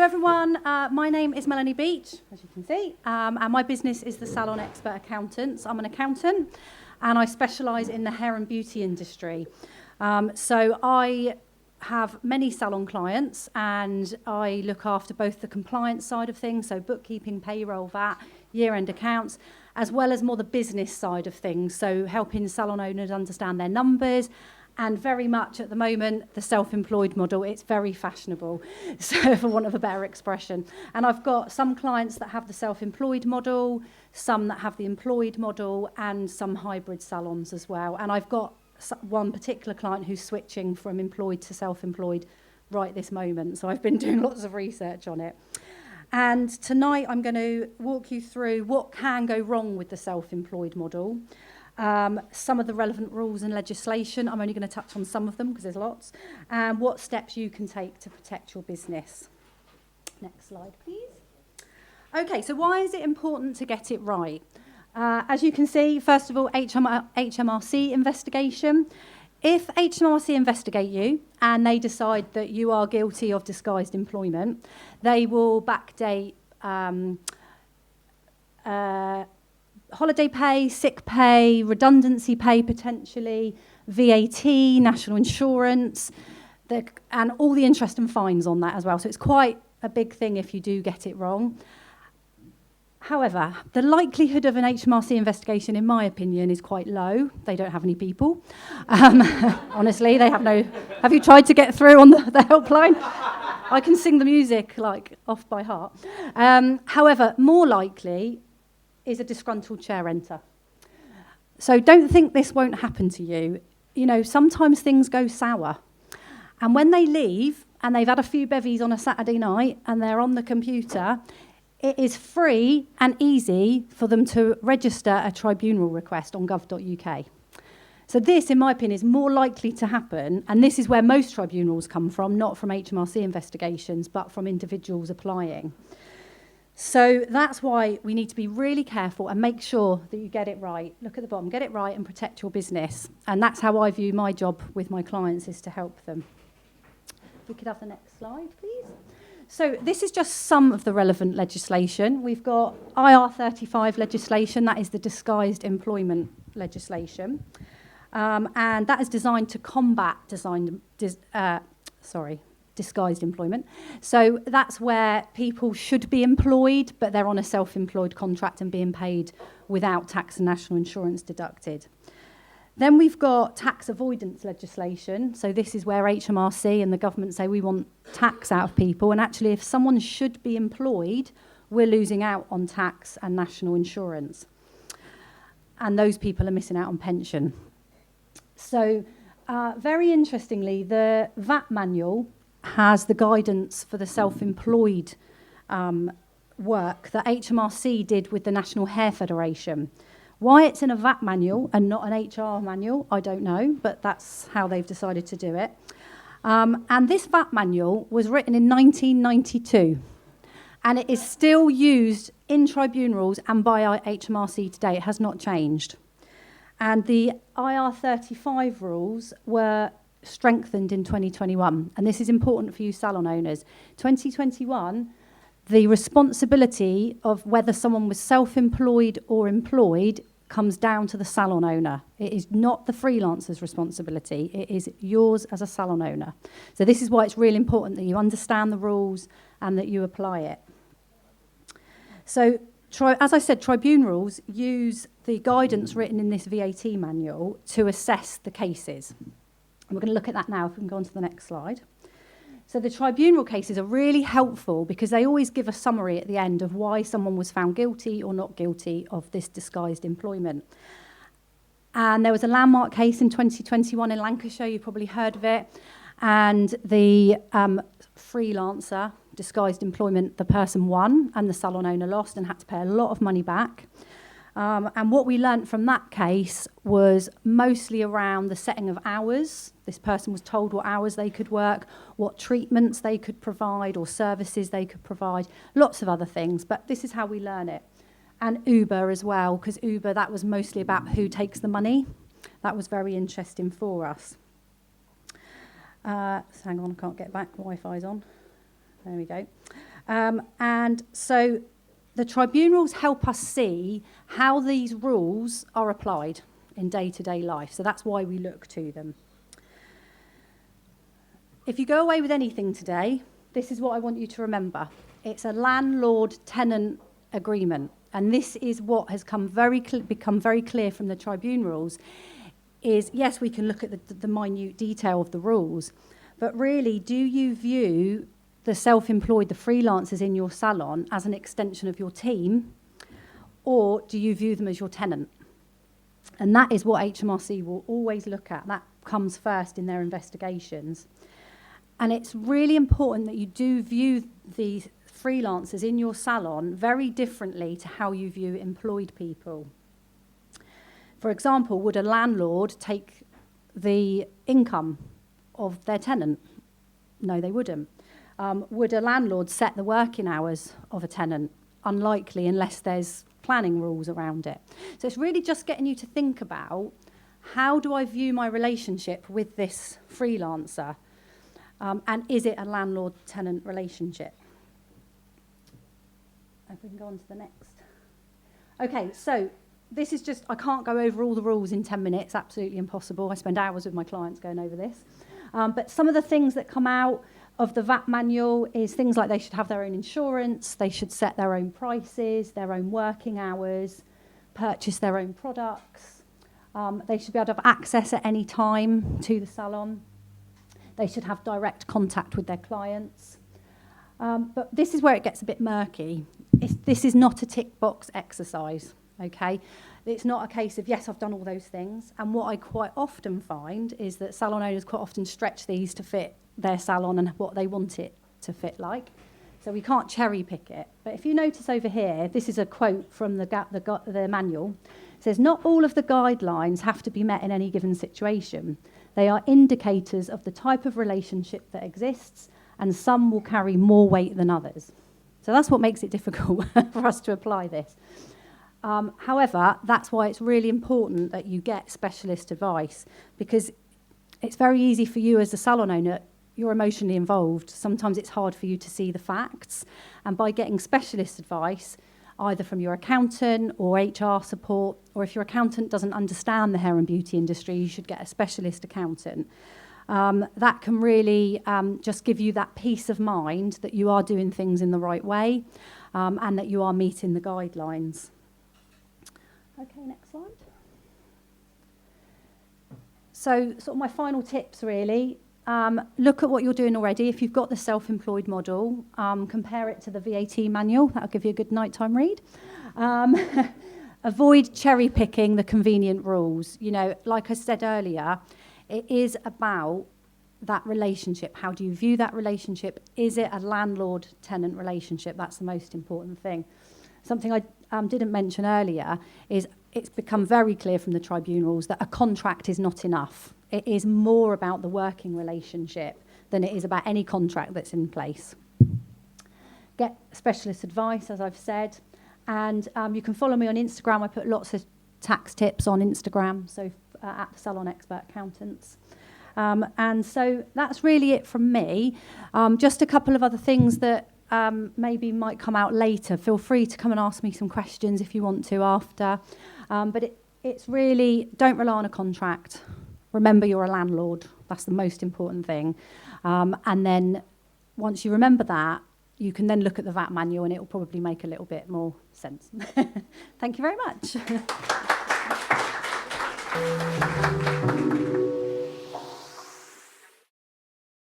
everyone, my name is Melanie Beech, as you can see, and my business is the Salon Expert Accountants. I'm an accountant and I specialise in the hair and beauty industry. So I have many salon clients and I look after both the compliance side of things, so bookkeeping, payroll, VAT, year-end accounts, as well as more the business side of things, so helping salon owners understand their numbers. And very much at the moment, the self-employed model, it's very fashionable, so for want of a better expression. And I've got some clients that have the self-employed model, some that have the employed model, and some hybrid salons as well. And I've got one particular client who's switching from employed to self-employed right this moment. So I've been doing lots of research on it. And tonight I'm going to walk you through what can go wrong with the self-employed model. Some of the relevant rules and legislation, I'm only going to touch on some of them because there's lots, and what steps you can take to protect your business. Next slide, please. Okay, so why is it important to get it right? As you can see, first of all, HMRC investigation. If HMRC investigate you and they decide that you are guilty of disguised employment, they will backdate holiday pay, sick pay, redundancy pay potentially, VAT, national insurance, and all the interest and fines on that as well. So it's quite a big thing if you do get it wrong. However, the likelihood of an HMRC investigation, in my opinion, is quite low. They don't have any people. Honestly, they have no... Have you tried to get through on the helpline? I can sing the music, like, off by heart. However, more likely is a disgruntled chair enter. So don't think this won't happen to you. You know, sometimes things go sour. And when they leave, and they've had a few bevies on a Saturday night, and they're on the computer, it is free and easy for them to register a tribunal request on gov.uk. So this, in my opinion, is more likely to happen, and this is where most tribunals come from, not from HMRC investigations, but from individuals applying. So that's why we need to be really careful and make sure that you get it right. Look at the bottom, get it right and protect your business. And that's how I view my job with my clients, is to help them. If we could have the next slide, please. So this is just some of the relevant legislation. We've got IR35 legislation, that is the disguised employment legislation. And that is designed to combat disguised employment. So that's where people should be employed, but they're on a self-employed contract and being paid without tax and national insurance deducted. Then we've got tax avoidance legislation. So this is where HMRC and the government say we want tax out of people. And actually, if someone should be employed, we're losing out on tax and national insurance. And those people are missing out on pension. So very interestingly, the VAT manual has the guidance for the self-employed work that HMRC did with the National Hair Federation. Why it's in a VAT manual and not an HR manual, I don't know, but that's how they've decided to do it. And this VAT manual was written in 1992, and it is still used in tribunals and by HMRC today. It has not changed. And the IR35 rules were strengthened in 2021, and this is important for you salon owners. 2021, the responsibility of whether someone was self-employed or employed comes down to the salon owner. It is not the freelancer's responsibility, it is yours as a salon owner. So this is why it's really important that you understand the rules and that you apply it. So as I said, tribunals use the guidance written in this VAT manual to assess the cases. And we're going to look at that now, if we can go on to the next slide. So the tribunal cases are really helpful because they always give a summary at the end of why someone was found guilty or not guilty of this disguised employment. And there was a landmark case in 2021 in Lancashire, you probably heard of it, and the freelancer, disguised employment, the person won and the salon owner lost and had to pay a lot of money back. And what we learnt from that case was mostly around the setting of hours. This person was told what hours they could work, what treatments they could provide or services they could provide, lots of other things, but this is how we learn it. And Uber as well, because Uber, that was mostly about who takes the money. That was very interesting for us. So hang on, I can't get back, the Wi-Fi's on. There we go. And so the tribunals help us see how these rules are applied in day-to-day life. So that's why we look to them. If you go away with anything today, this is what I want you to remember. It's a landlord-tenant agreement. And this is what has become very clear from the tribunals is, yes, we can look at the minute detail of the rules, but really, do you view the self-employed, the freelancers in your salon as an extension of your team, or do you view them as your tenant? And that is what HMRC will always look at. That comes first in their investigations. And it's really important that you do view these freelancers in your salon very differently to how you view employed people. For example, would a landlord take the income of their tenant? No, they wouldn't. Would a landlord set the working hours of a tenant? Unlikely, unless there's planning rules around it. So it's really just getting you to think about, how do I view my relationship with this freelancer? And is it a landlord-tenant relationship? If we can go on to the next. Okay, so this is just, I can't go over all the rules in 10 minutes, absolutely impossible. I spend hours with my clients going over this. But some of the things that come out of the VAT manual is things like they should have their own insurance, they should set their own prices, their own working hours, purchase their own products. They should be able to have access at any time to the salon. They should have direct contact with their clients. But this is where it gets a bit murky. This is not a tick box exercise, okay? It's not a case of, yes, I've done all those things. And what I quite often find is that salon owners quite often stretch these to fit their salon and what they want it to fit like. So we can't cherry pick it. But if you notice over here, this is a quote from the manual. It says, not all of the guidelines have to be met in any given situation. They are indicators of the type of relationship that exists, and some will carry more weight than others. So that's what makes it difficult for us to apply this. However, that's why it's really important that you get specialist advice, because it's very easy for you as a salon owner, you're emotionally involved. Sometimes it's hard for you to see the facts. And by getting specialist advice, either from your accountant or HR support, or if your accountant doesn't understand the hair and beauty industry, you should get a specialist accountant. That can really just give you that peace of mind that you are doing things in the right way, and that you are meeting the guidelines. Okay, next slide. So sort of my final tips really, look at what you're doing already. If you've got the self-employed model, compare it to the VAT manual. That'll give you a good nighttime read. Avoid cherry picking the convenient rules. You know, like I said earlier, it is about that relationship. How do you view that relationship? Is it a landlord-tenant relationship? That's the most important thing. Something I didn't mention earlier is it's become very clear from the tribunals that a contract is not enough. It is more about the working relationship than it is about any contract that's in place. Get specialist advice, as I've said, and you can follow me on Instagram. I put lots of tax tips on Instagram, so at the Salon Expert Accountants. And so that's really it from me. Just a couple of other things that maybe might come out later. Feel free to come and ask me some questions if you want to after. But it's really, don't rely on a contract. Remember you're a landlord. That's the most important thing. And then once you remember that, you can then look at the VAT manual and it will probably make a little bit more sense. Thank you very much.